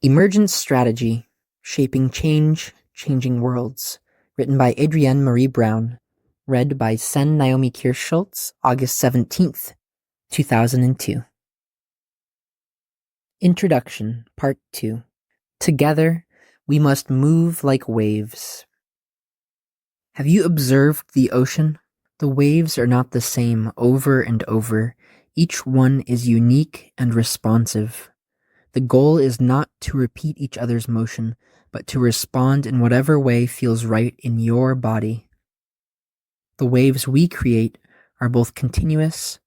Emergent Strategy, Shaping Change, Changing Worlds, written by Adrienne Marie Brown, read by Naomi Kirst-Schultz, August 17th, 2002. Introduction, Part 2. Together, we must move like waves. Have you observed the ocean? The waves are not the same over and over. Each one is unique and responsive. The goal is not to repeat each other's motion, but to respond in whatever way feels right in your body. The waves we create are both continuous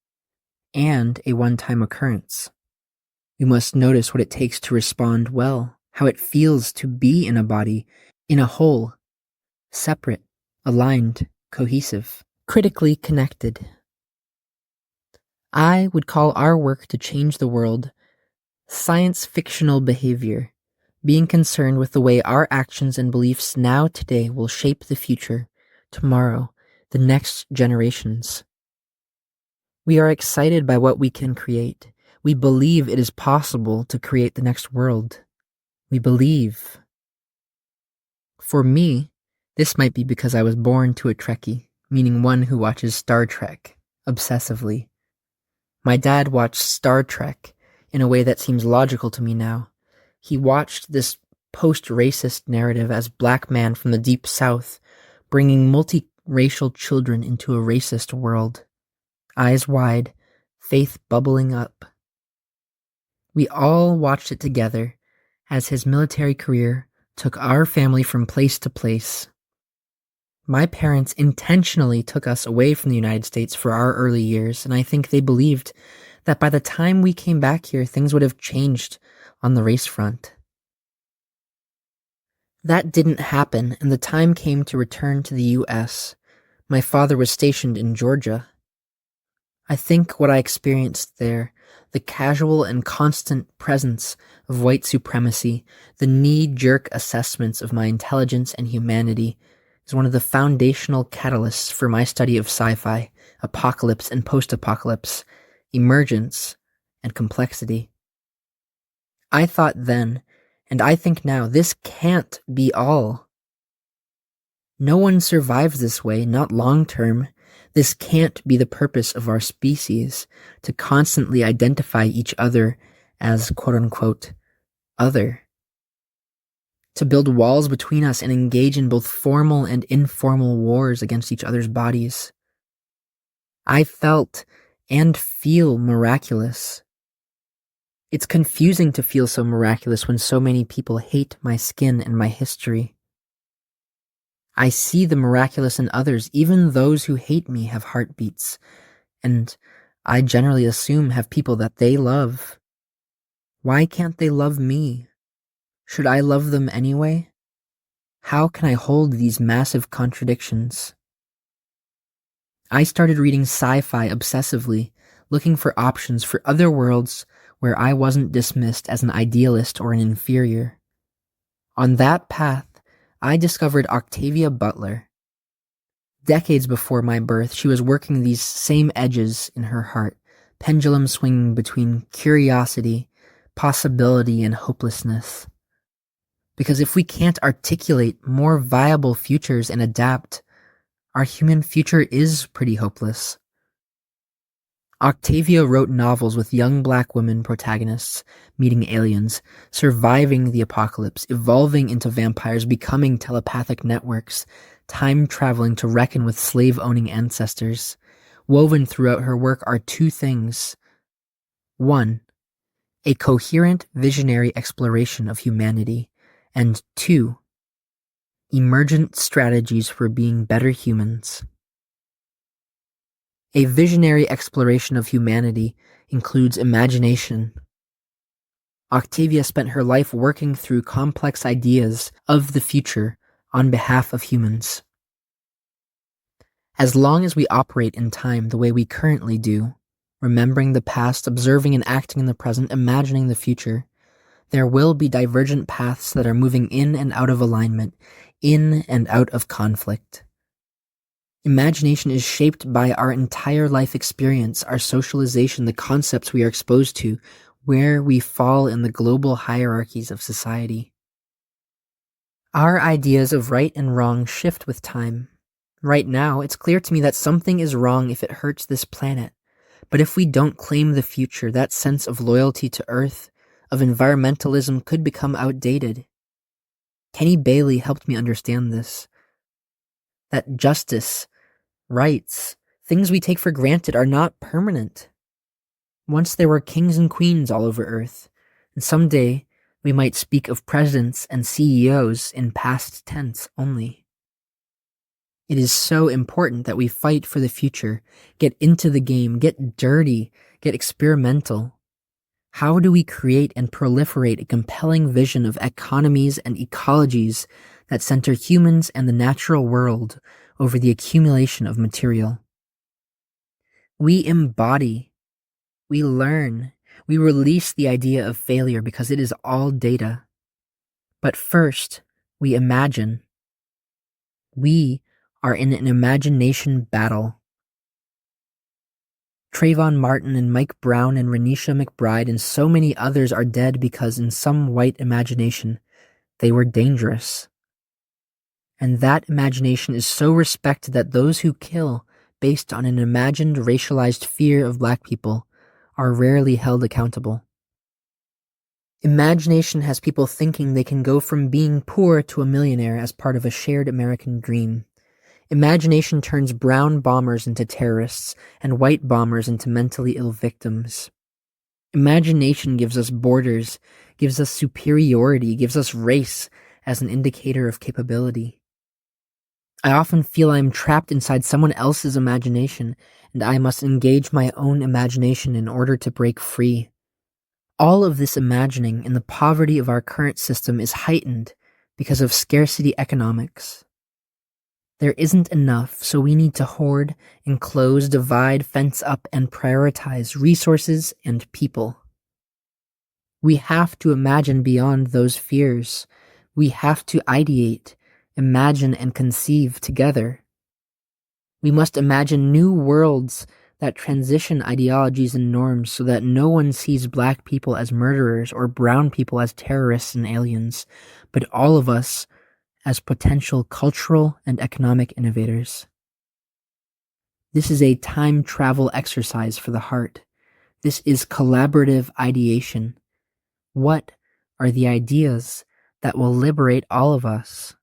and a one-time occurrence. We must notice what it takes to respond well, how it feels to be in a body, in a whole, separate, aligned, cohesive, critically connected. I would call our work to change the world science-fictional behavior, being concerned with the way our actions and beliefs now today will shape the future, tomorrow, the next generations. We are excited by what we can create. We believe it is possible to create the next world. We believe. For me, this might be because I was born to a Trekkie, meaning one who watches Star Trek obsessively. My dad watched Star Trek in a way that seems logical to me now. He watched this post-racist narrative as black man from the deep south, bringing multiracial children into a racist world. Eyes wide, faith bubbling up. We all watched it together as his military career took our family from place to place. My parents intentionally took us away from the United States for our early years, and I think they believed that by the time we came back here, things would have changed on the race front. That didn't happen, and the time came to return to the U.S. My father was stationed in Georgia. I think what I experienced there, the casual and constant presence of white supremacy, the knee-jerk assessments of my intelligence and humanity, is one of the foundational catalysts for my study of sci-fi, apocalypse and post-apocalypse, emergence, and complexity. I thought then, and I think now, this can't be all. No one survives this way, not long-term. This can't be the purpose of our species, to constantly identify each other as quote-unquote other. To build walls between us and engage in both formal and informal wars against each other's bodies. I felt and feel miraculous. It's confusing to feel so miraculous when so many people hate my skin and my history. I see the miraculous in others, even those who hate me have heartbeats, and I generally assume have people that they love. Why can't they love me? Should I love them anyway? How can I hold these massive contradictions? I started reading sci-fi obsessively, looking for options for other worlds where I wasn't dismissed as an idealist or an inferior. On that path, I discovered Octavia Butler. Decades before my birth, she was working these same edges in her heart, pendulum swinging between curiosity, possibility, and hopelessness. Because if we can't articulate more viable futures and adapt, our human future is pretty hopeless. Octavia wrote novels with young black women protagonists, meeting aliens, surviving the apocalypse, evolving into vampires, becoming telepathic networks, time-traveling to reckon with slave-owning ancestors. Woven throughout her work are two things. 1. A coherent, visionary exploration of humanity, and 2. Emergent strategies for being better humans. A visionary exploration of humanity includes imagination. Octavia spent her life working through complex ideas of the future on behalf of humans. As long as we operate in time the way we currently do, remembering the past, observing and acting in the present, imagining the future, there will be divergent paths that are moving in and out of alignment, in and out of conflict. Imagination is shaped by our entire life experience, our socialization, the concepts we are exposed to, where we fall in the global hierarchies of society. Our ideas of right and wrong shift with time. Right now, it's clear to me that something is wrong if it hurts this planet. But if we don't claim the future, that sense of loyalty to Earth, of environmentalism, could become outdated. Kenny Bailey helped me understand this. That justice, rights, things we take for granted are not permanent. Once there were kings and queens all over Earth, and someday we might speak of presidents and CEOs in past tense only. It is so important that we fight for the future, get into the game, get dirty, get experimental. How do we create and proliferate a compelling vision of economies and ecologies that center humans and the natural world over the accumulation of material? We embody, we learn, we release the idea of failure because it is all data. But first, we imagine. We are in an imagination battle. Trayvon Martin and Mike Brown and Renisha McBride and so many others are dead because in some white imagination, they were dangerous. And that imagination is so respected that those who kill based on an imagined racialized fear of Black people are rarely held accountable. Imagination has people thinking they can go from being poor to a millionaire as part of a shared American dream. Imagination turns brown bombers into terrorists and white bombers into mentally ill victims. Imagination gives us borders, gives us superiority, gives us race as an indicator of capability. I often feel I am trapped inside someone else's imagination, and I must engage my own imagination in order to break free. All of this imagining in the poverty of our current system is heightened because of scarcity economics. There isn't enough, so we need to hoard, enclose, divide, fence up, and prioritize resources and people. We have to imagine beyond those fears. We have to ideate, imagine, and conceive together. We must imagine new worlds that transition ideologies and norms so that no one sees Black people as murderers or brown people as terrorists and aliens, but all of us as potential cultural and economic innovators. This is a time travel exercise for the heart. This is collaborative ideation. What are the ideas that will liberate all of us?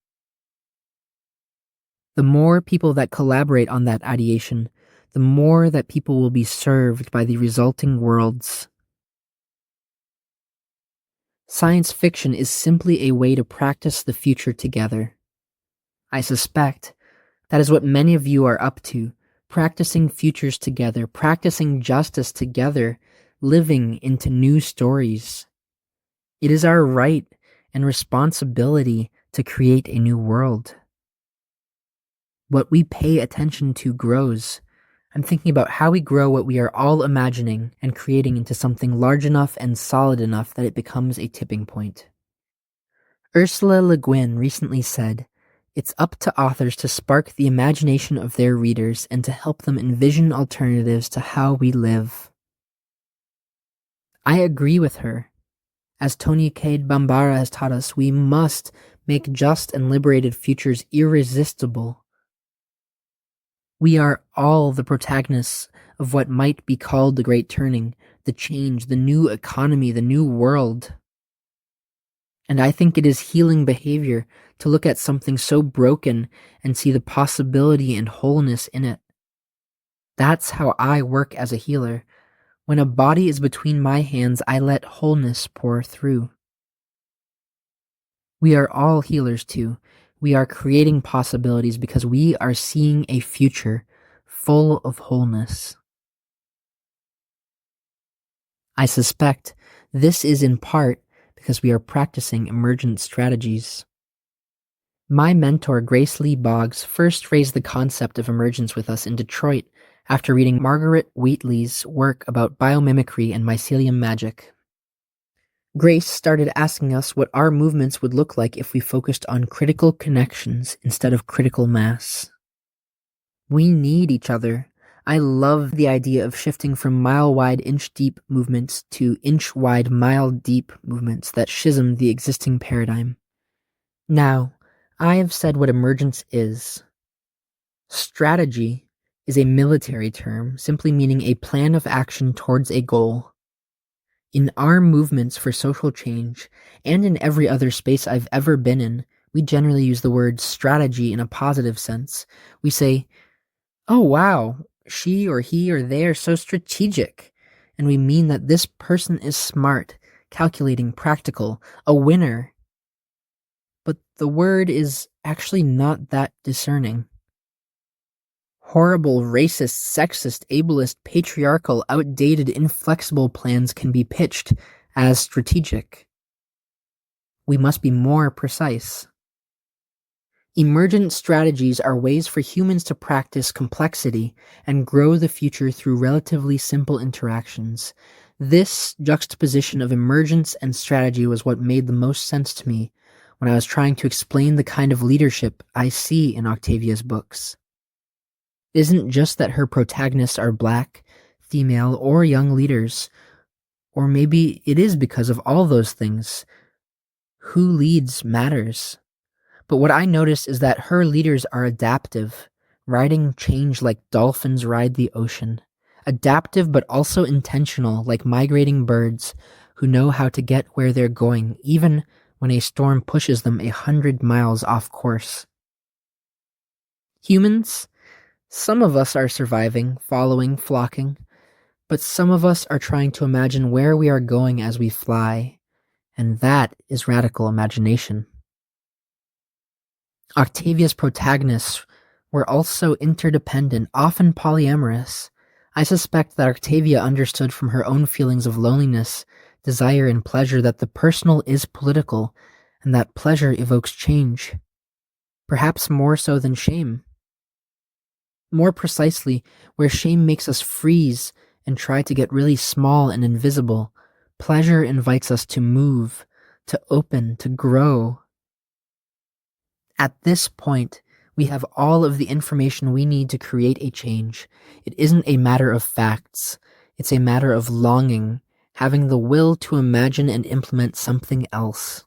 The more people that collaborate on that ideation, the more that people will be served by the resulting worlds. Science fiction is simply a way to practice the future together. I suspect that is what many of you are up to, practicing futures together, practicing justice together, living into new stories. It is our right and responsibility to create a new world. What we pay attention to grows. I'm thinking about how we grow what we are all imagining and creating into something large enough and solid enough that it becomes a tipping point. Ursula Le Guin recently said, "It's up to authors to spark the imagination of their readers and to help them envision alternatives to how we live." I agree with her. As Tony Cade Bambara has taught us, we must make just and liberated futures irresistible. We are all the protagonists of what might be called the Great Turning, the change, the new economy, the new world. And I think it is healing behavior to look at something so broken and see the possibility and wholeness in it. That's how I work as a healer. When a body is between my hands, I let wholeness pour through. We are all healers too. We are creating possibilities because we are seeing a future full of wholeness. I suspect this is in part because we are practicing emergent strategies. My mentor, Grace Lee Boggs, first raised the concept of emergence with us in Detroit after reading Margaret Wheatley's work about biomimicry and mycelium magic. Grace started asking us what our movements would look like if we focused on critical connections instead of critical mass. We need each other. I love the idea of shifting from mile-wide, inch-deep movements to inch-wide, mile-deep movements that schism the existing paradigm. Now, I have said what emergence is. Strategy is a military term, simply meaning a plan of action towards a goal. In our movements for social change, and in every other space I've ever been in, we generally use the word strategy in a positive sense. We say, "Oh wow, she or he or they are so strategic." And we mean that this person is smart, calculating, practical, a winner. But the word is actually not that discerning. Horrible, racist, sexist, ableist, patriarchal, outdated, inflexible plans can be pitched as strategic. We must be more precise. Emergent strategies are ways for humans to practice complexity and grow the future through relatively simple interactions. This juxtaposition of emergence and strategy was what made the most sense to me when I was trying to explain the kind of leadership I see in Octavia's books. It isn't just that her protagonists are black, female, or young leaders, or maybe it is because of all those things. Who leads matters. But what I notice is that her leaders are adaptive, riding change like dolphins ride the ocean. Adaptive but also intentional, like migrating birds who know how to get where they're going, even when a storm pushes them 100 miles off course. Humans, some of us are surviving, following, flocking, but some of us are trying to imagine where we are going as we fly, and that is radical imagination. Octavia's protagonists were also interdependent, often polyamorous. I suspect that Octavia understood from her own feelings of loneliness, desire, and pleasure that the personal is political, and that pleasure evokes change. Perhaps more so than shame. More precisely, where shame makes us freeze and try to get really small and invisible, pleasure invites us to move, to open, to grow. At this point, we have all of the information we need to create a change. It isn't a matter of facts. It's a matter of longing, having the will to imagine and implement something else.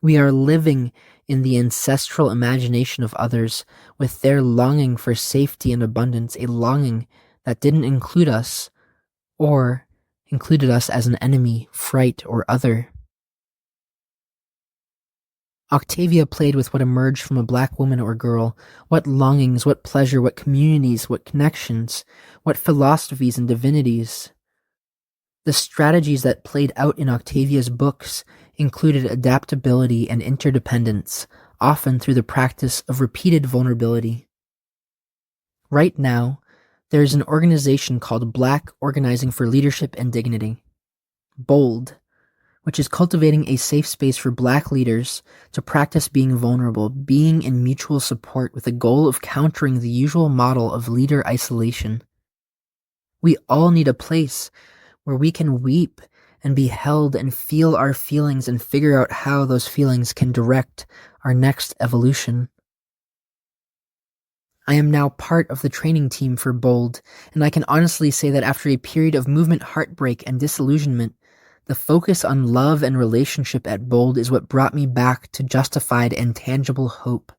We are living in the ancestral imagination of others, with their longing for safety and abundance, a longing that didn't include us, or included us as an enemy, fright, or other. Octavia played with what emerged from a black woman or girl, what longings, what pleasure, what communities, what connections, what philosophies and divinities. The strategies that played out in Octavia's books included adaptability and interdependence, often through the practice of repeated vulnerability. Right now, there is an organization called Black Organizing for Leadership and Dignity, BOLD, which is cultivating a safe space for Black leaders to practice being vulnerable, being in mutual support with the goal of countering the usual model of leader isolation. We all need a place where we can weep and be held and feel our feelings and figure out how those feelings can direct our next evolution. I am now part of the training team for BOLD, and I can honestly say that after a period of movement heartbreak and disillusionment, the focus on love and relationship at BOLD is what brought me back to justified and tangible hope,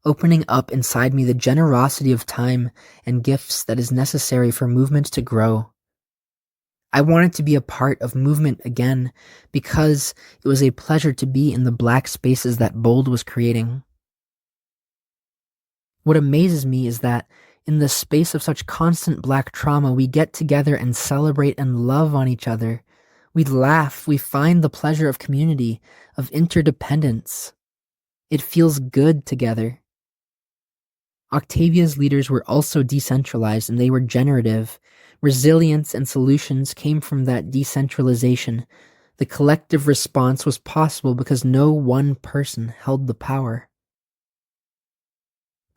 opening up inside me the generosity of time and gifts that is necessary for movement to grow. I wanted to be a part of movement again because it was a pleasure to be in the Black spaces that BOLD was creating. What amazes me is that in the space of such constant Black trauma, we get together and celebrate and love on each other. We laugh, we find the pleasure of community, of interdependence. It feels good together. Octavia's leaders were also decentralized and they were generative. Resilience and solutions came from that decentralization. The collective response was possible because no one person held the power.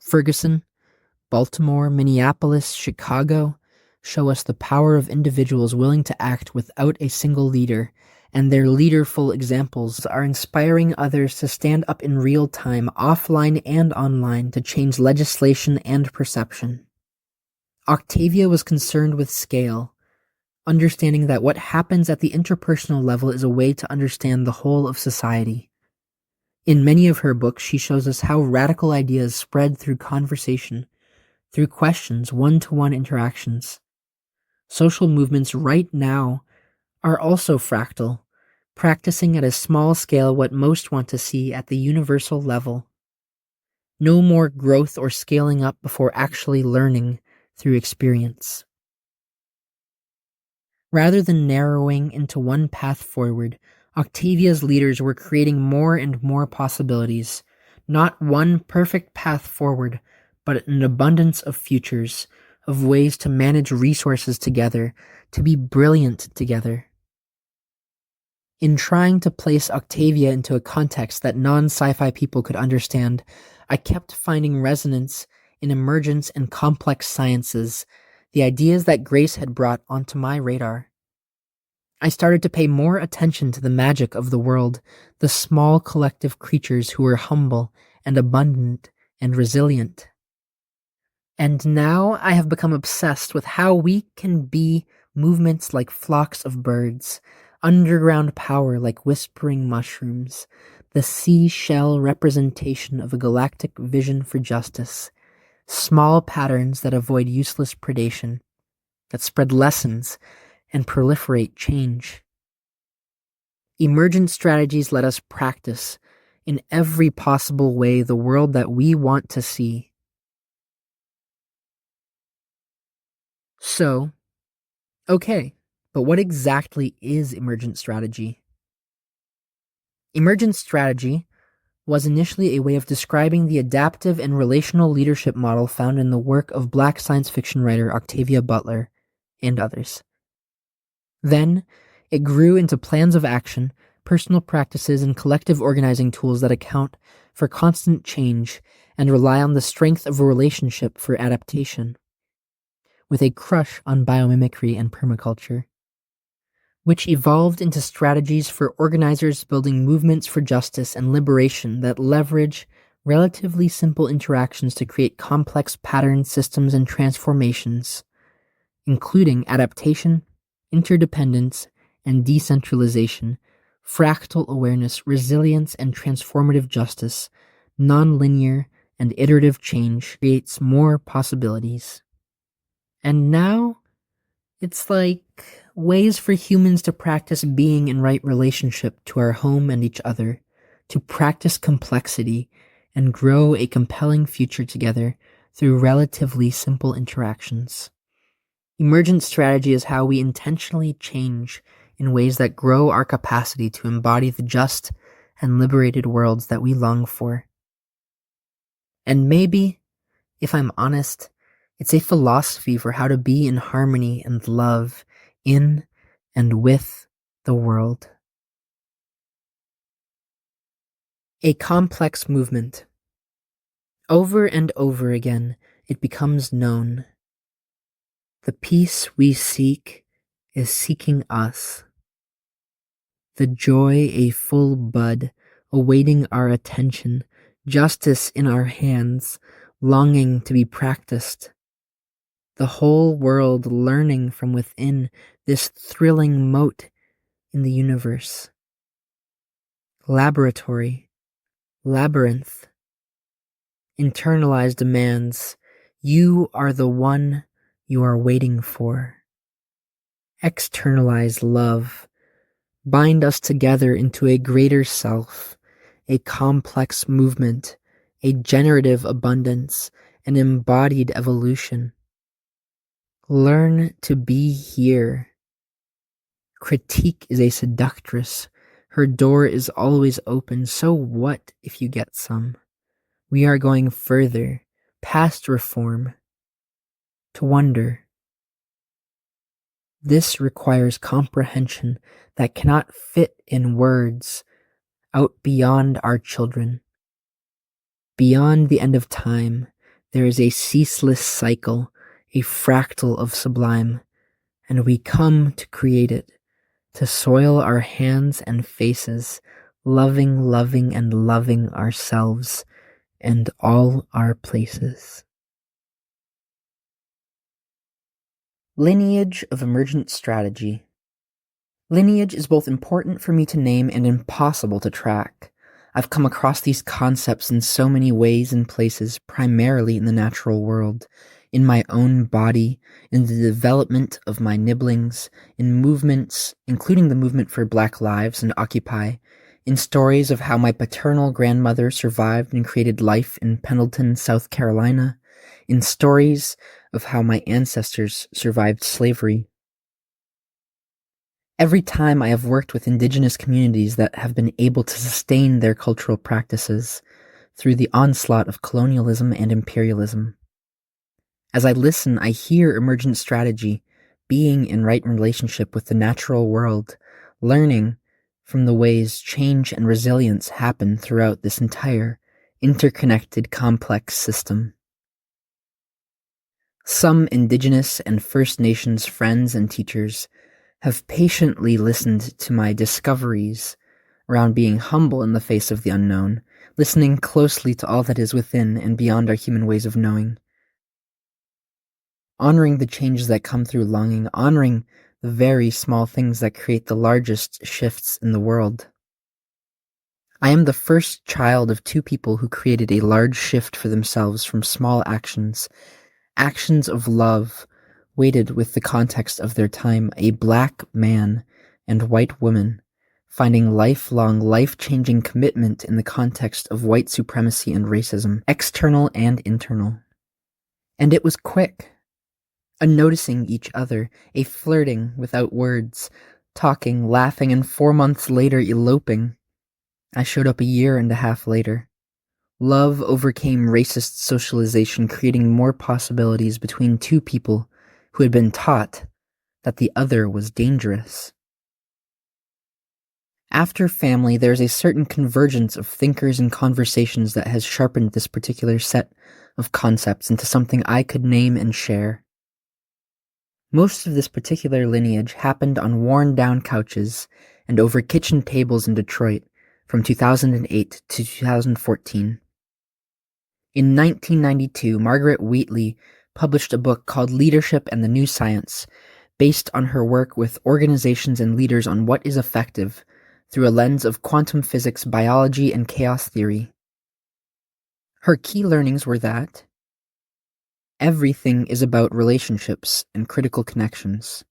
Ferguson, Baltimore, Minneapolis, Chicago show us the power of individuals willing to act without a single leader, and their leaderful examples are inspiring others to stand up in real time, offline and online, to change legislation and perception. Octavia was concerned with scale, understanding that what happens at the interpersonal level is a way to understand the whole of society. In many of her books, she shows us how radical ideas spread through conversation, through questions, one-to-one interactions. Social movements right now are also fractal, practicing at a small scale what most want to see at the universal level. No more growth or scaling up before actually learning through experience. Rather than narrowing into one path forward, Octavia's leaders were creating more and more possibilities. Not one perfect path forward, but an abundance of futures, of ways to manage resources together, to be brilliant together. In trying to place Octavia into a context that non-sci-fi people could understand, I kept finding resonance in emergence and complex sciences, the ideas that Grace had brought onto my radar. I started to pay more attention to the magic of the world, the small collective creatures who were humble and abundant and resilient. And now I have become obsessed with how we can be movements like flocks of birds, underground power like whispering mushrooms, the seashell representation of a galactic vision for justice, small patterns that avoid useless predation, that spread lessons and proliferate change. Emergent strategies let us practice, in every possible way, the world that we want to see. So, okay, but what exactly is emergent strategy? Emergent strategy was initially a way of describing the adaptive and relational leadership model found in the work of Black science fiction writer Octavia Butler and others. Then, it grew into plans of action, personal practices, and collective organizing tools that account for constant change and rely on the strength of a relationship for adaptation, with a crush on biomimicry and permaculture, which evolved into strategies for organizers building movements for justice and liberation that leverage relatively simple interactions to create complex patterns, systems, and transformations, including adaptation, interdependence, and decentralization, fractal awareness, resilience, and transformative justice, nonlinear and iterative change creates more possibilities. And now, it's like ways for humans to practice being in right relationship to our home and each other, to practice complexity and grow a compelling future together through relatively simple interactions. Emergent strategy is how we intentionally change in ways that grow our capacity to embody the just and liberated worlds that we long for. And maybe, if I'm honest, it's a philosophy for how to be in harmony and love in and with the world. A complex movement. Over and over again, it becomes known. The peace we seek is seeking us. The joy a full bud, awaiting our attention, justice in our hands, longing to be practiced. The whole world learning from within this thrilling mote in the universe. Laboratory, labyrinth, internalized demands. You are the one you are waiting for. Externalized love. Bind us together into a greater self, a complex movement, a generative abundance, an embodied evolution. Learn to be here. Critique is a seductress. Her door is always open, so what if you get some? We are going further, past reform, to wonder. This requires comprehension that cannot fit in words, out beyond our children. Beyond the end of time, there is a ceaseless cycle, a fractal of sublime, and we come to create it, to soil our hands and faces, loving, and loving ourselves and all our places. Lineage of Emergent Strategy. Lineage is both important for me to name and impossible to track. I've come across these concepts in so many ways and places, primarily in the natural world, in my own body, in the development of my nibblings, in movements, including the movement for Black Lives and Occupy, in stories of how my paternal grandmother survived and created life in Pendleton, South Carolina, in stories of how my ancestors survived slavery. Every time I have worked with indigenous communities that have been able to sustain their cultural practices through the onslaught of colonialism and imperialism. As I listen, I hear emergent strategy, being in right relationship with the natural world, learning from the ways change and resilience happen throughout this entire interconnected complex system. Some Indigenous and First Nations friends and teachers have patiently listened to my discoveries around being humble in the face of the unknown, listening closely to all that is within and beyond our human ways of knowing, honoring the changes that come through longing, honoring the very small things that create the largest shifts in the world. I am the first child of two people who created a large shift for themselves from small actions of love, weighted with the context of their time, a Black man and white woman, finding lifelong, life-changing commitment in the context of white supremacy and racism, external and internal. And it was quick. A noticing each other, a flirting without words, talking, laughing, and 4 months later eloping. I showed up a year and a half later. Love overcame racist socialization, creating more possibilities between two people who had been taught that the other was dangerous. After family, there's a certain convergence of thinkers and conversations that has sharpened this particular set of concepts into something I could name and share. Most of this particular lineage happened on worn-down couches and over kitchen tables in Detroit from 2008 to 2014. In 1992, Margaret Wheatley published a book called Leadership and the New Science, based on her work with organizations and leaders on what is effective through a lens of quantum physics, biology, and chaos theory. Her key learnings were that everything is about relationships and critical connections.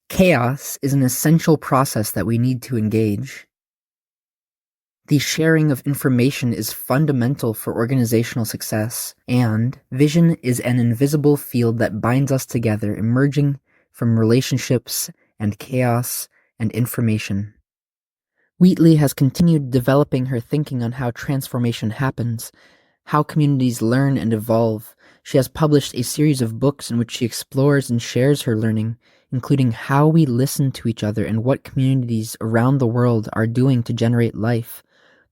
Chaos is an essential process that we need to engage. The sharing of information is fundamental for organizational success, and vision is an invisible field that binds us together, emerging from relationships and chaos and information. Wheatley has continued developing her thinking on how transformation happens, how communities learn and evolve. She has published a series of books in which she explores and shares her learning, including how we listen to each other and what communities around the world are doing to generate life,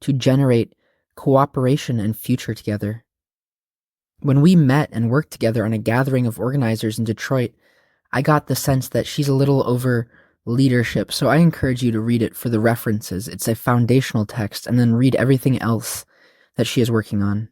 to generate cooperation and future together. When we met and worked together on a gathering of organizers in Detroit, I got the sense that she's a little over leadership, so I encourage you to read it for the references. It's a foundational text, and then read everything else that she is working on.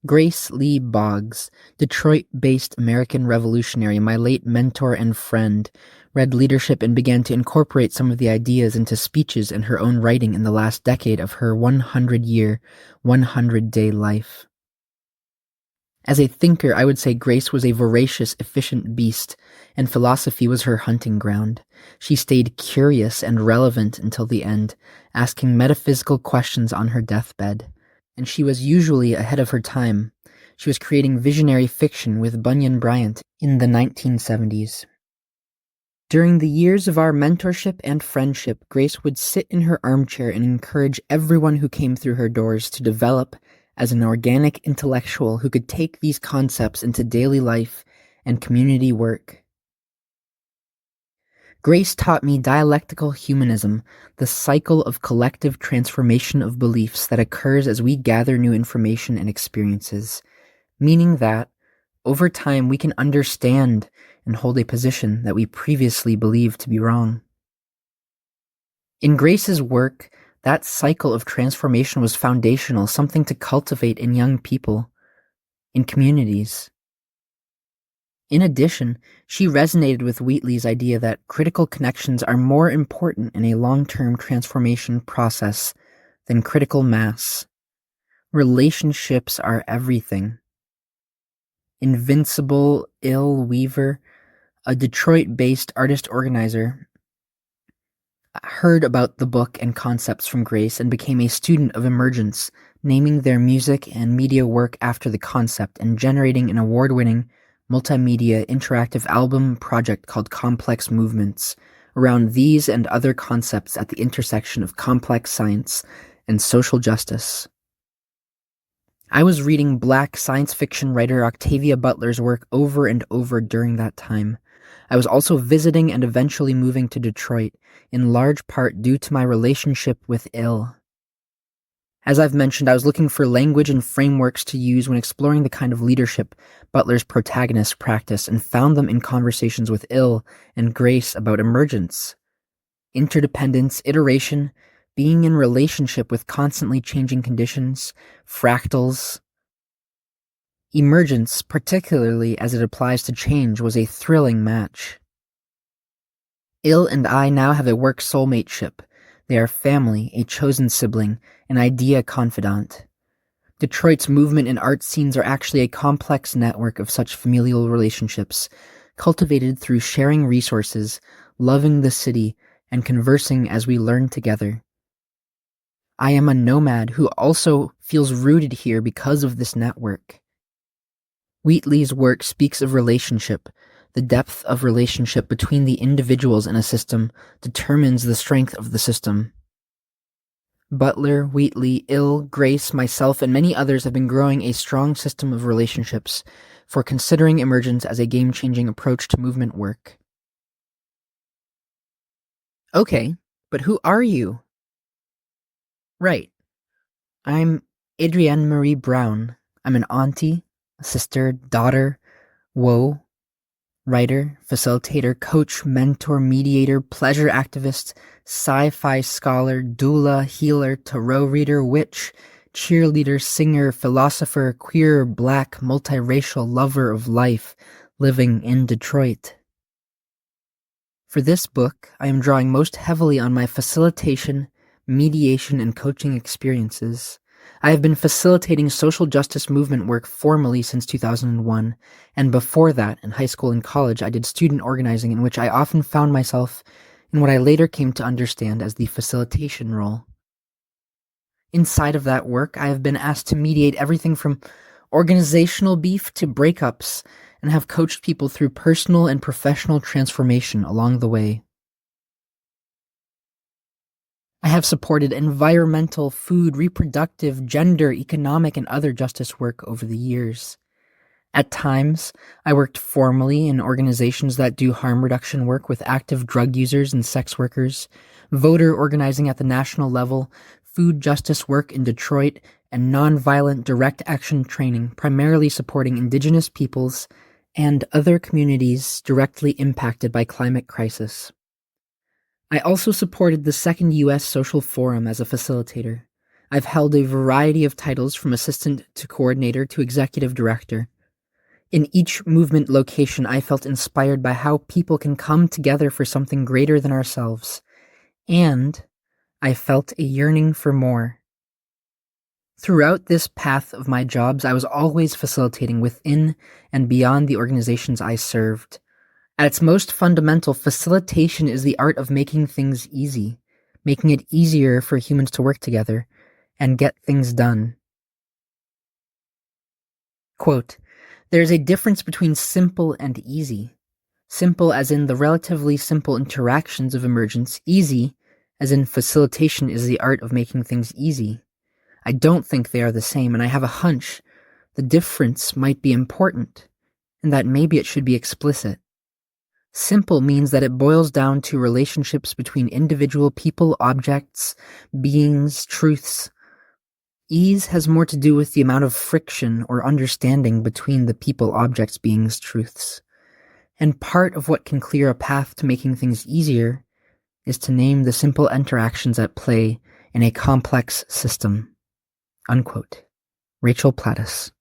Grace Lee Boggs, Detroit-based American revolutionary, my late mentor and friend, read Leadership and began to incorporate some of the ideas into speeches in her own writing in the last decade of her 100-year, 100-day life. As a thinker, I would say Grace was a voracious, efficient beast, and philosophy was her hunting ground. She stayed curious and relevant until the end, asking metaphysical questions on her deathbed. And she was usually ahead of her time. She was creating visionary fiction with Bunyan Bryant in the 1970s. During the years of our mentorship and friendship, Grace would sit in her armchair and encourage everyone who came through her doors to develop as an organic intellectual who could take these concepts into daily life and community work. Grace taught me dialectical humanism, the cycle of collective transformation of beliefs that occurs as we gather new information and experiences, meaning that, over time, we can understand and hold a position that we previously believed to be wrong. In Grace's work, that cycle of transformation was foundational, something to cultivate in young people, in communities. In addition, she resonated with Wheatley's idea that critical connections are more important in a long-term transformation process than critical mass. Relationships are everything. Invincible Ill Weaver, a Detroit-based artist-organizer, heard about the book and concepts from Grace and became a student of Emergence, naming their music and media work after the concept and generating an award-winning multimedia interactive album project called Complex Movements around these and other concepts at the intersection of complex science and social justice. I was reading Black science fiction writer Octavia Butler's work over and over during that time. I was also visiting and eventually moving to Detroit, in large part due to my relationship with Ill. As I've mentioned, I was looking for language and frameworks to use when exploring the kind of leadership Butler's protagonists practice and found them in conversations with Ill and Grace about emergence. Interdependence, iteration, being in relationship with constantly changing conditions, fractals. Emergence, particularly as it applies to change, was a thrilling match. Ill and I now have a work soulmateship. They are family, a chosen sibling, an idea confidant. Detroit's movement and art scenes are actually a complex network of such familial relationships, cultivated through sharing resources, loving the city, and conversing as we learn together. I am a nomad who also feels rooted here because of this network. Wheatley's work speaks of relationship. The depth of relationship between the individuals in a system determines the strength of the system. Butler, Wheatley, Ill, Grace, myself, and many others have been growing a strong system of relationships for considering emergence as a game-changing approach to movement work. Okay, but who are you? Right. I'm Adrienne Marie Brown. I'm an auntie, a sister, daughter, woe, writer, facilitator, coach, mentor, mediator, pleasure activist, sci-fi scholar, doula, healer, tarot reader, witch, cheerleader, singer, philosopher, queer, black, multiracial lover of life, living in Detroit. For this book, I am drawing most heavily on my facilitation, mediation, and coaching experiences. I have been facilitating social justice movement work formally since 2001, and before that, in high school and college, I did student organizing in which I often found myself in what I later came to understand as the facilitation role. Inside of that work, I have been asked to mediate everything from organizational beef to breakups, and have coached people through personal and professional transformation along the way. I have supported environmental, food, reproductive, gender, economic, and other justice work over the years. At times, I worked formally in organizations that do harm reduction work with active drug users and sex workers, voter organizing at the national level, food justice work in Detroit, and nonviolent direct action training, primarily supporting Indigenous peoples and other communities directly impacted by climate crisis. I also supported the Second U.S. Social Forum as a facilitator. I've held a variety of titles from assistant to coordinator to executive director. In each movement location, I felt inspired by how people can come together for something greater than ourselves. And I felt a yearning for more. Throughout this path of my jobs, I was always facilitating within and beyond the organizations I served. At its most fundamental, facilitation is the art of making things easy, making it easier for humans to work together and get things done. Quote, "There is a difference between simple and easy. Simple as in the relatively simple interactions of emergence, easy as in facilitation is the art of making things easy. I don't think they are the same, and I have a hunch the difference might be important, and that maybe it should be explicit. Simple means that it boils down to relationships between individual people, objects, beings, truths. Ease has more to do with the amount of friction or understanding between the people, objects, beings, truths. And part of what can clear a path to making things easier is to name the simple interactions at play in a complex system." Unquote. Rachel Plattis.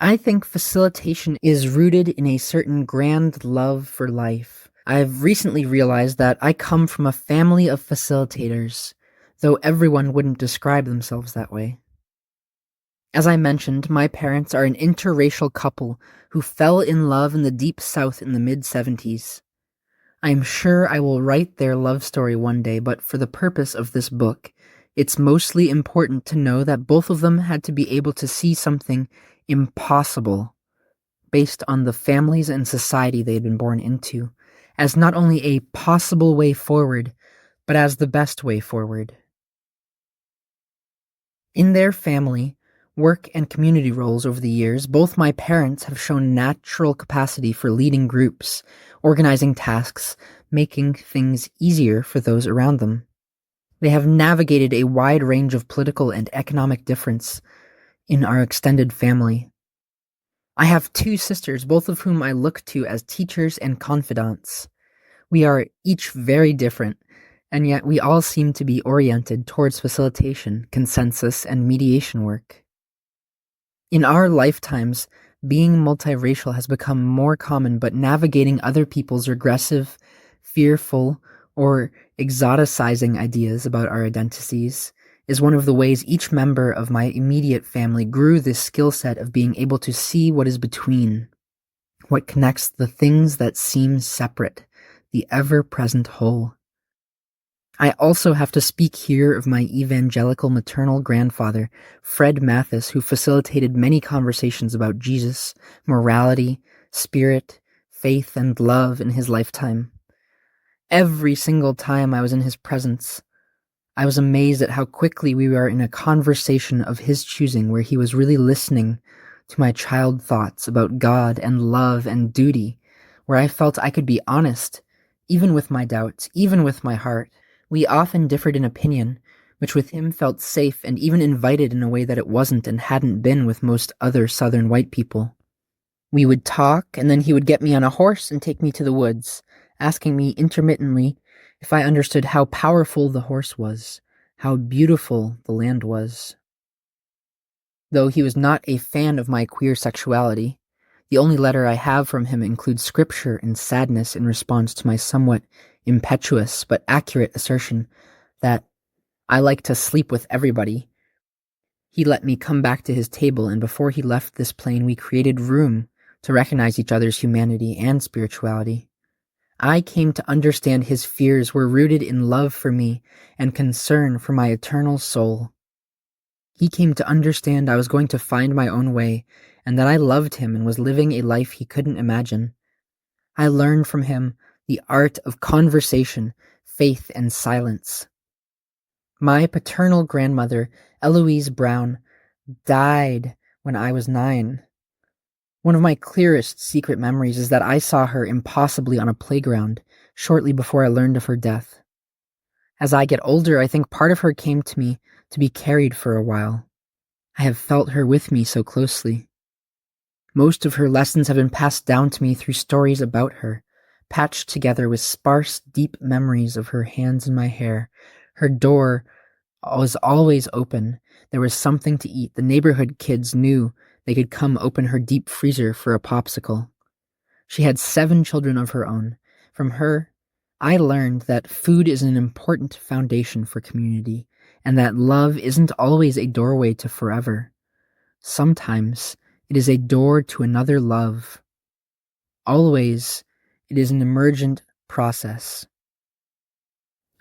I think facilitation is rooted in a certain grand love for life. I've recently realized that I come from a family of facilitators, though everyone wouldn't describe themselves that way. As I mentioned, my parents are an interracial couple who fell in love in the Deep South in the mid-70s. I am sure I will write their love story one day, but for the purpose of this book, it's mostly important to know that both of them had to be able to see something impossible based on the families and society they had been born into, as not only a possible way forward, but as the best way forward. In their family, work, and community roles over the years, both my parents have shown natural capacity for leading groups, organizing tasks, making things easier for those around them. They have navigated a wide range of political and economic difference in our extended family. I have two sisters, both of whom I look to as teachers and confidants. We are each very different, and yet we all seem to be oriented towards facilitation, consensus, and mediation work. In our lifetimes, being multiracial has become more common, but navigating other people's regressive, fearful, or exoticizing ideas about our identities is one of the ways each member of my immediate family grew this skill set of being able to see what is between, what connects the things that seem separate, the ever-present whole. I also have to speak here of my evangelical maternal grandfather, Fred Mathis, who facilitated many conversations about Jesus, morality, spirit, faith, and love in his lifetime. Every single time I was in his presence, I was amazed at how quickly we were in a conversation of his choosing where he was really listening to my child thoughts about God and love and duty, where I felt I could be honest, even with my doubts, even with my heart. We often differed in opinion, which with him felt safe and even invited in a way that it wasn't and hadn't been with most other Southern white people. We would talk, and then he would get me on a horse and take me to the woods, asking me intermittently if I understood how powerful the horse was, how beautiful the land was. Though he was not a fan of my queer sexuality, the only letter I have from him includes scripture and sadness in response to my somewhat impetuous but accurate assertion that I like to sleep with everybody. He let me come back to his table, and before he left this plane, we created room to recognize each other's humanity and spirituality. I came to understand his fears were rooted in love for me and concern for my eternal soul. He came to understand I was going to find my own way, and that I loved him and was living a life he couldn't imagine. I learned from him the art of conversation, faith, and silence. My paternal grandmother, Eloise Brown, died when I was 9. One of my clearest secret memories is that I saw her impossibly on a playground shortly before I learned of her death. As I get older, I think part of her came to me to be carried for a while. I have felt her with me so closely. Most of her lessons have been passed down to me through stories about her, patched together with sparse, deep memories of her hands in my hair. Her door was always open. There was something to eat. The neighborhood kids knew they could come open her deep freezer for a popsicle. She had 7 children of her own. From her, I learned that food is an important foundation for community, and that love isn't always a doorway to forever. Sometimes it is a door to another love. Always, it is an emergent process.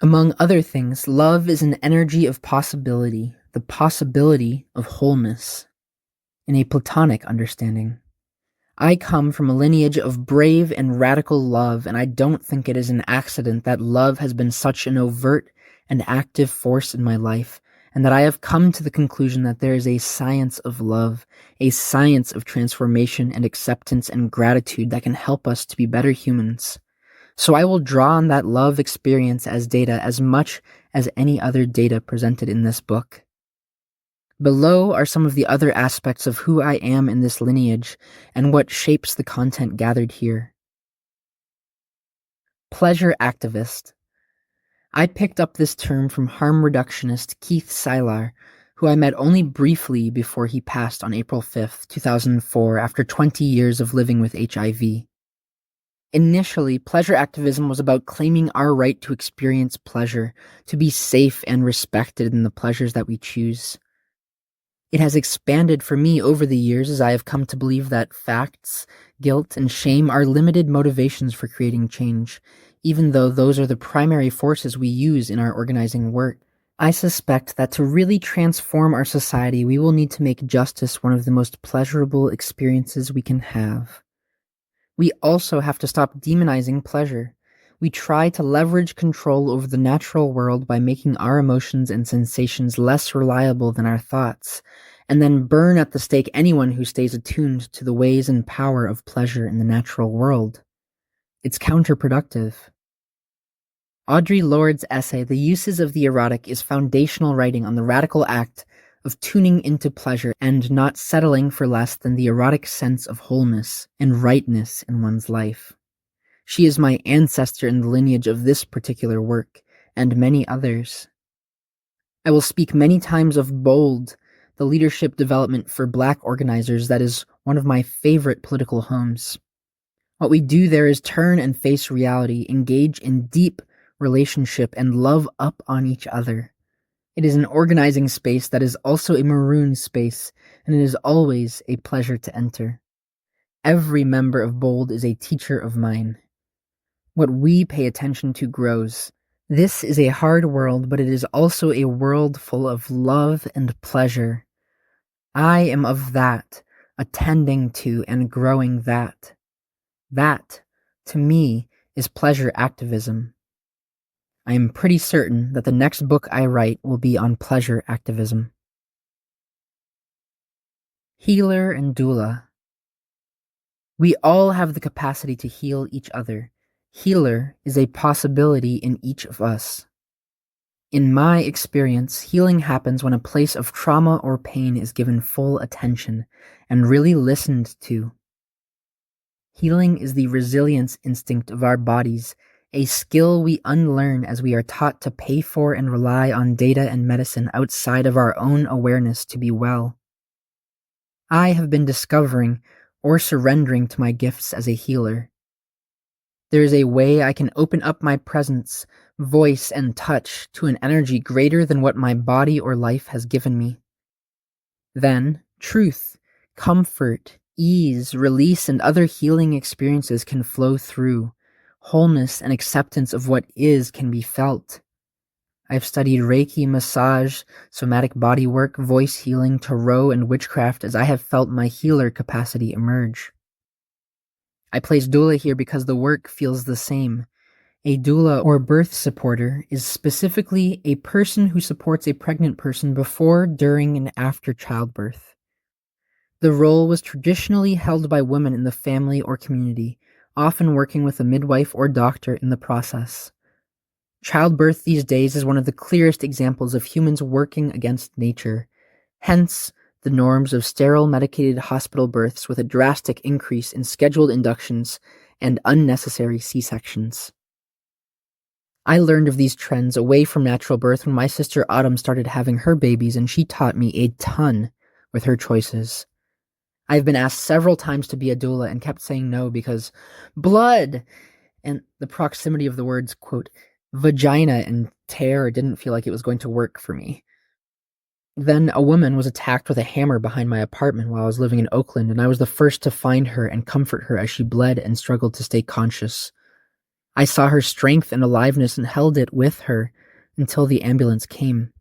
Among other things, love is an energy of possibility, the possibility of wholeness, in a Platonic understanding. I come from a lineage of brave and radical love, and I don't think it is an accident that love has been such an overt and active force in my life, and that I have come to the conclusion that there is a science of love, a science of transformation and acceptance and gratitude that can help us to be better humans. So I will draw on that love experience as data as much as any other data presented in this book. Below are some of the other aspects of who I am in this lineage and what shapes the content gathered here. Pleasure activist. I picked up this term from harm reductionist Keith Sylar, who I met only briefly before he passed on April 5th, 2004, after 20 years of living with HIV. Initially, pleasure activism was about claiming our right to experience pleasure, to be safe and respected in the pleasures that we choose. It has expanded for me over the years as I have come to believe that facts, guilt, and shame are limited motivations for creating change, even though those are the primary forces we use in our organizing work. I suspect that to really transform our society, we will need to make justice one of the most pleasurable experiences we can have. We also have to stop demonizing pleasure. We try to leverage control over the natural world by making our emotions and sensations less reliable than our thoughts, and then burn at the stake anyone who stays attuned to the ways and power of pleasure in the natural world. It's counterproductive. Audre Lorde's essay, The Uses of the Erotic, is foundational writing on the radical act of tuning into pleasure and not settling for less than the erotic sense of wholeness and rightness in one's life. She is my ancestor in the lineage of this particular work, and many others. I will speak many times of BOLD, the leadership development for Black organizers that is one of my favorite political homes. What we do there is turn and face reality, engage in deep relationship, and love up on each other. It is an organizing space that is also a maroon space, and it is always a pleasure to enter. Every member of BOLD is a teacher of mine. What we pay attention to grows. This is a hard world, but it is also a world full of love and pleasure. I am of that, attending to and growing that. That, to me, is pleasure activism. I am pretty certain that the next book I write will be on pleasure activism. Healer and doula. We all have the capacity to heal each other. Healer is a possibility in each of us. In my experience, healing happens when a place of trauma or pain is given full attention and really listened to. Healing is the resilience instinct of our bodies, a skill we unlearn as we are taught to pay for and rely on data and medicine outside of our own awareness to be well. I have been discovering or surrendering to my gifts as a healer. There is a way I can open up my presence, voice, and touch to an energy greater than what my body or life has given me. Then, truth, comfort, ease, release, and other healing experiences can flow through. Wholeness and acceptance of what is can be felt. I've studied Reiki, massage, somatic bodywork, voice healing, tarot, and witchcraft as I have felt my healer capacity emerge. I place doula here because the work feels the same. A doula or birth supporter is specifically a person who supports a pregnant person before, during, and after childbirth. The role was traditionally held by women in the family or community, often working with a midwife or doctor in the process. Childbirth these days is one of the clearest examples of humans working against nature, hence the norms of sterile medicated hospital births with a drastic increase in scheduled inductions and unnecessary C-sections. I learned of these trends away from natural birth when my sister Autumn started having her babies, and she taught me a ton with her choices. I've been asked several times to be a doula and kept saying no because blood and the proximity of the words, quote, vagina and tear didn't feel like it was going to work for me. Then a woman was attacked with a hammer behind my apartment while I was living in Oakland, and I was the first to find her and comfort her as she bled and struggled to stay conscious. I saw her strength and aliveness and held it with her until the ambulance came.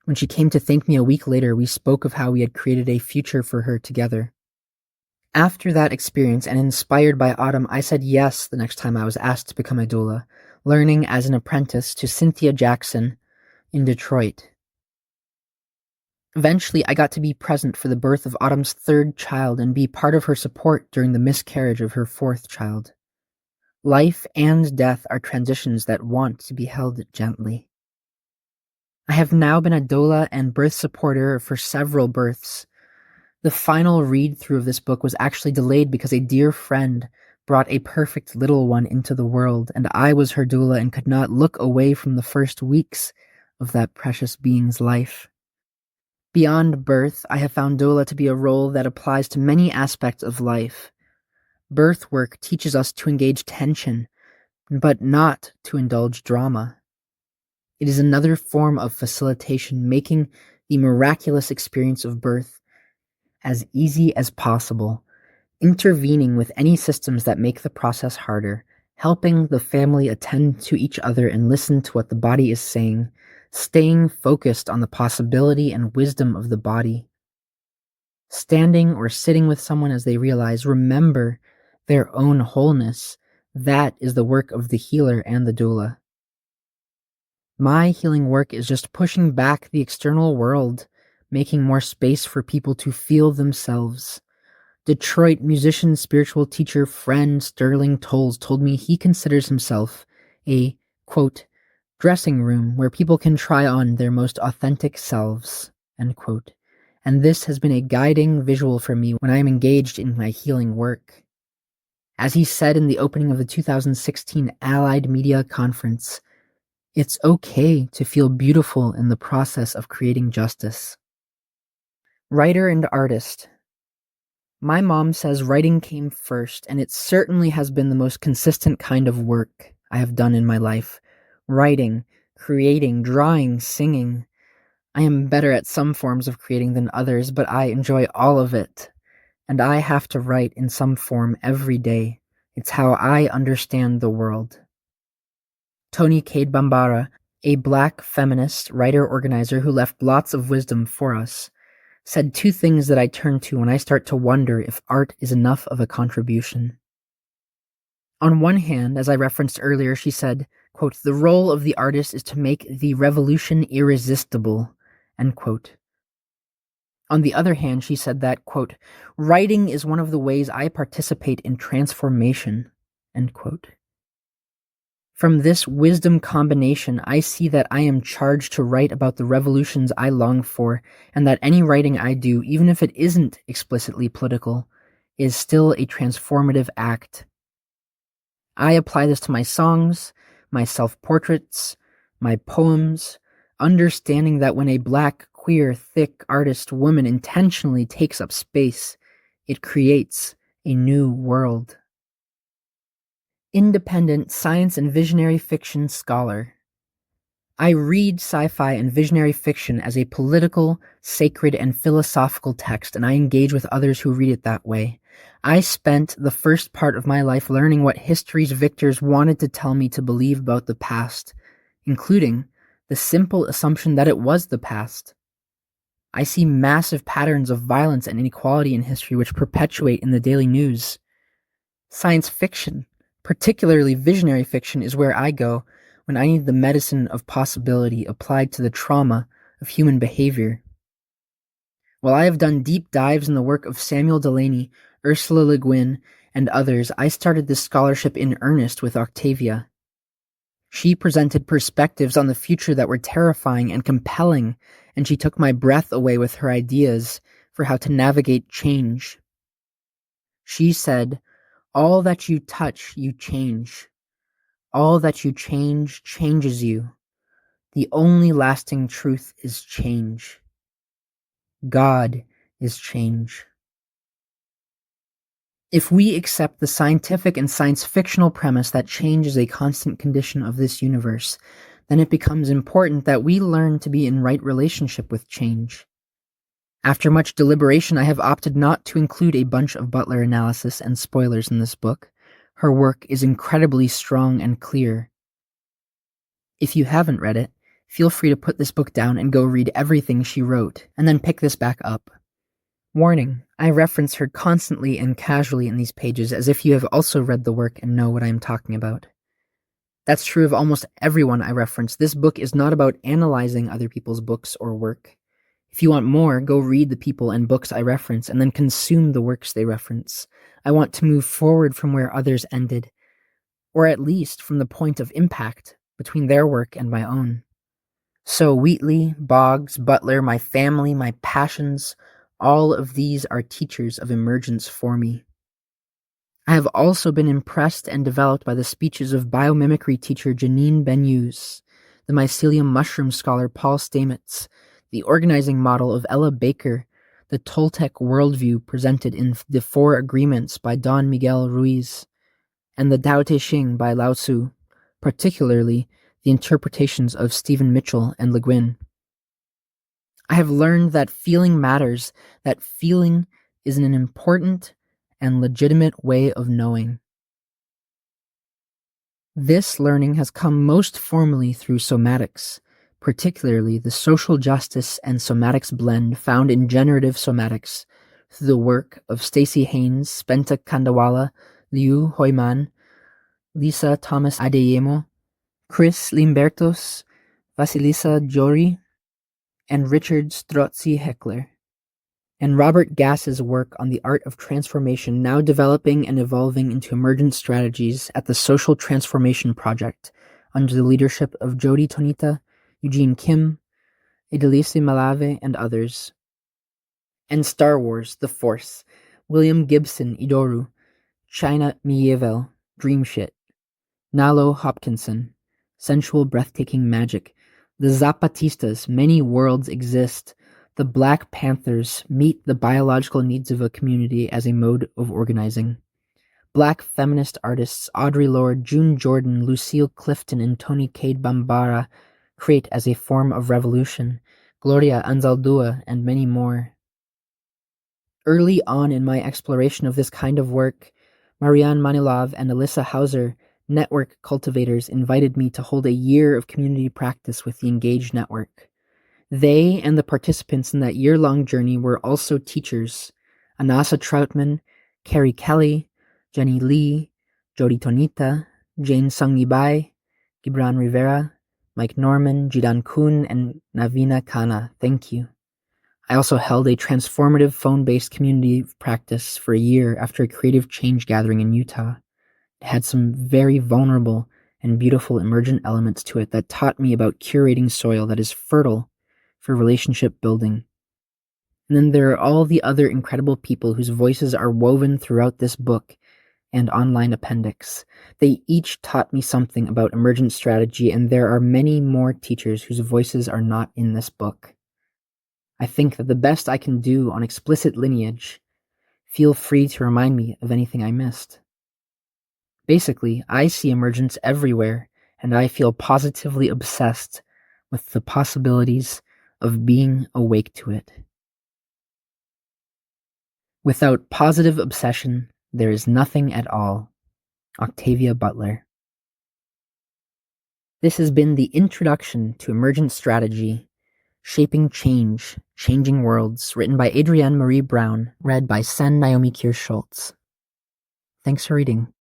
When she came to thank me a week later, we spoke of how we had created a future for her together. After that experience, and inspired by Autumn, I said yes the next time I was asked to become a doula, learning as an apprentice to Cynthia Jackson in Detroit. Eventually, I got to be present for the birth of Autumn's third child and be part of her support during the miscarriage of her fourth child. Life and death are transitions that want to be held gently. I have now been a doula and birth supporter for several births. The final read-through of this book was actually delayed because a dear friend brought a perfect little one into the world, and I was her doula and could not look away from the first weeks of that precious being's life. Beyond birth, I have found doula to be a role that applies to many aspects of life. Birth work teaches us to engage tension, but not to indulge drama. It is another form of facilitation, making the miraculous experience of birth as easy as possible, intervening with any systems that make the process harder, helping the family attend to each other and listen to what the body is saying, staying focused on the possibility and wisdom of the body. Standing or sitting with someone as they remember their own wholeness. That is the work of the healer and the doula. My healing work is just pushing back the external world, making more space for people to feel themselves. Detroit musician, spiritual teacher, friend Sterling Tolles told me he considers himself a, quote, dressing room where people can try on their most authentic selves, end quote. And this has been a guiding visual for me when I am engaged in my healing work. As he said in the opening of the 2016 Allied Media Conference, it's okay to feel beautiful in the process of creating justice. Writer and artist. My mom says writing came first, and it certainly has been the most consistent kind of work I have done in my life. Writing, creating, drawing, singing. I am better at some forms of creating than others, but I enjoy all of it. And I have to write in some form every day. It's how I understand the world. Toni Cade Bambara, a Black feminist writer-organizer who left lots of wisdom for us, said two things that I turn to when I start to wonder if art is enough of a contribution. On one hand, as I referenced earlier, she said, quote, the role of the artist is to make the revolution irresistible, end quote. On the other hand, she said that, quote, writing is one of the ways I participate in transformation, end quote. From this wisdom combination, I see that I am charged to write about the revolutions I long for, and that any writing I do, even if it isn't explicitly political, is still a transformative act. I apply this to my songs, my self-portraits, my poems, understanding that when a Black, queer, thick artist woman intentionally takes up space, it creates a new world. Independent science and visionary fiction scholar. I read sci-fi and visionary fiction as a political, sacred, and philosophical text, and I engage with others who read it that way. I spent the first part of my life learning what history's victors wanted to tell me to believe about the past, including the simple assumption that it was the past. I see massive patterns of violence and inequality in history which perpetuate in the daily news. Science fiction, particularly visionary fiction, is where I go when I need the medicine of possibility applied to the trauma of human behavior. While I have done deep dives in the work of Samuel Delany, Ursula Le Guin, and others, I started this scholarship in earnest with Octavia. She presented perspectives on the future that were terrifying and compelling, and she took my breath away with her ideas for how to navigate change. She said, all that you touch, you change. All that you change, changes you. The only lasting truth is change. God is change. If we accept the scientific and science-fictional premise that change is a constant condition of this universe, then it becomes important that we learn to be in right relationship with change. After much deliberation, I have opted not to include a bunch of Butler analysis and spoilers in this book. Her work is incredibly strong and clear. If you haven't read it, feel free to put this book down and go read everything she wrote, and then pick this back up. Warning, I reference her constantly and casually in these pages as if you have also read the work and know what I am talking about. That's true of almost everyone I reference. This book is not about analyzing other people's books or work. If you want more, go read the people and books I reference and then consume the works they reference. I want to move forward from where others ended, or at least from the point of impact between their work and my own. So Wheatley, Boggs, Butler, my family, my passions, all of these are teachers of emergence for me. I have also been impressed and developed by the speeches of biomimicry teacher Janine Benyus, the mycelium mushroom scholar Paul Stamets, the organizing model of Ella Baker, the Toltec worldview presented in The Four Agreements by Don Miguel Ruiz, and the Tao Te Ching by Lao Tzu, particularly the interpretations of Stephen Mitchell and Le Guin. I have learned that feeling matters, that feeling is an important and legitimate way of knowing. This learning has come most formally through somatics, particularly the social justice and somatics blend found in generative somatics through the work of Stacey Haynes, Spenta Kandawala, Liu Hoyman, Lisa Thomas Adeyemo, Chris Limbertos, Vasilisa Jory, and Richard Strozzi Heckler, and Robert Gass's work on the art of transformation now developing and evolving into emergent strategies at the Social Transformation Project under the leadership of Jody Tonita, Eugene Kim, Edelise Malave, and others. And Star Wars, The Force, William Gibson Idoru, China Miyevel, Dream Shit, Nalo Hopkinson, Sensual Breathtaking Magic, The Zapatistas, Many Worlds Exist, The Black Panthers Meet the Biological Needs of a Community as a Mode of Organizing, Black feminist artists Audre Lorde, June Jordan, Lucille Clifton, and Toni Cade Bambara create as a form of revolution, Gloria Anzaldúa, and many more. Early on in my exploration of this kind of work, Marianne Manilov and Alyssa Hauser, network cultivators, invited me to hold a year of community practice with the Engage Network. They and the participants in that year-long journey were also teachers: Anasa Troutman, Carrie Kelly, Jenny Lee, Jody Tonita, Jane Sangibai, Gibran Rivera, Mike Norman, Jidan Kun, and Navina Khanna. Thank you. I also held a transformative phone-based community practice for a year after a creative change gathering in Utah. It had some very vulnerable and beautiful emergent elements to it that taught me about curating soil that is fertile for relationship building. And then there are all the other incredible people whose voices are woven throughout this book and online appendix. They each taught me something about emergent strategy, and there are many more teachers whose voices are not in this book. I think that the best I can do on explicit lineage, feel free to remind me of anything I missed. Basically, I see emergence everywhere, and I feel positively obsessed with the possibilities of being awake to it. Without positive obsession, there is nothing at all. Octavia Butler. This has been the Introduction to Emergent Strategy, Shaping Change, Changing Worlds, written by Adrienne Marie Brown, read by Sen Naomi Kirst-Schultz. Thanks for reading.